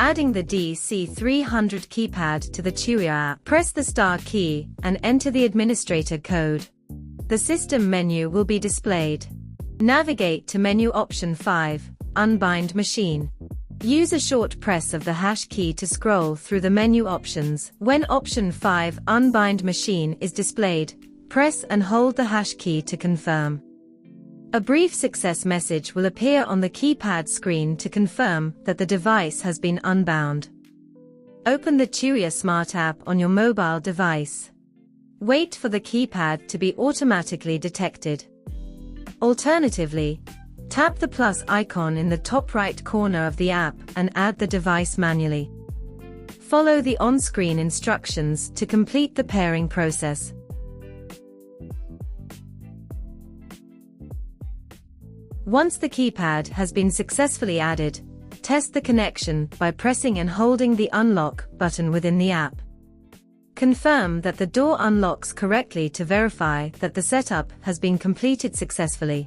adding the DC300 keypad to the Cheerier app. Press the star key and enter the administrator code. The system menu will be displayed. Navigate to menu option 5, Unbind Machine. Use a short press of the hash key to scroll through the menu options. When option 5, Unbind Machine, is displayed, press and hold the hash key to confirm. A brief success message will appear on the keypad screen to confirm that the device has been unbound. Open the Cheerier Smart app on your mobile device. Wait for the keypad to be automatically detected. Alternatively, tap the plus icon in the top right corner of the app and add the device manually. Follow the on-screen instructions to complete the pairing process. Once the keypad has been successfully added, test the connection by pressing and holding the unlock button within the app. Confirm that the door unlocks correctly to verify that the setup has been completed successfully.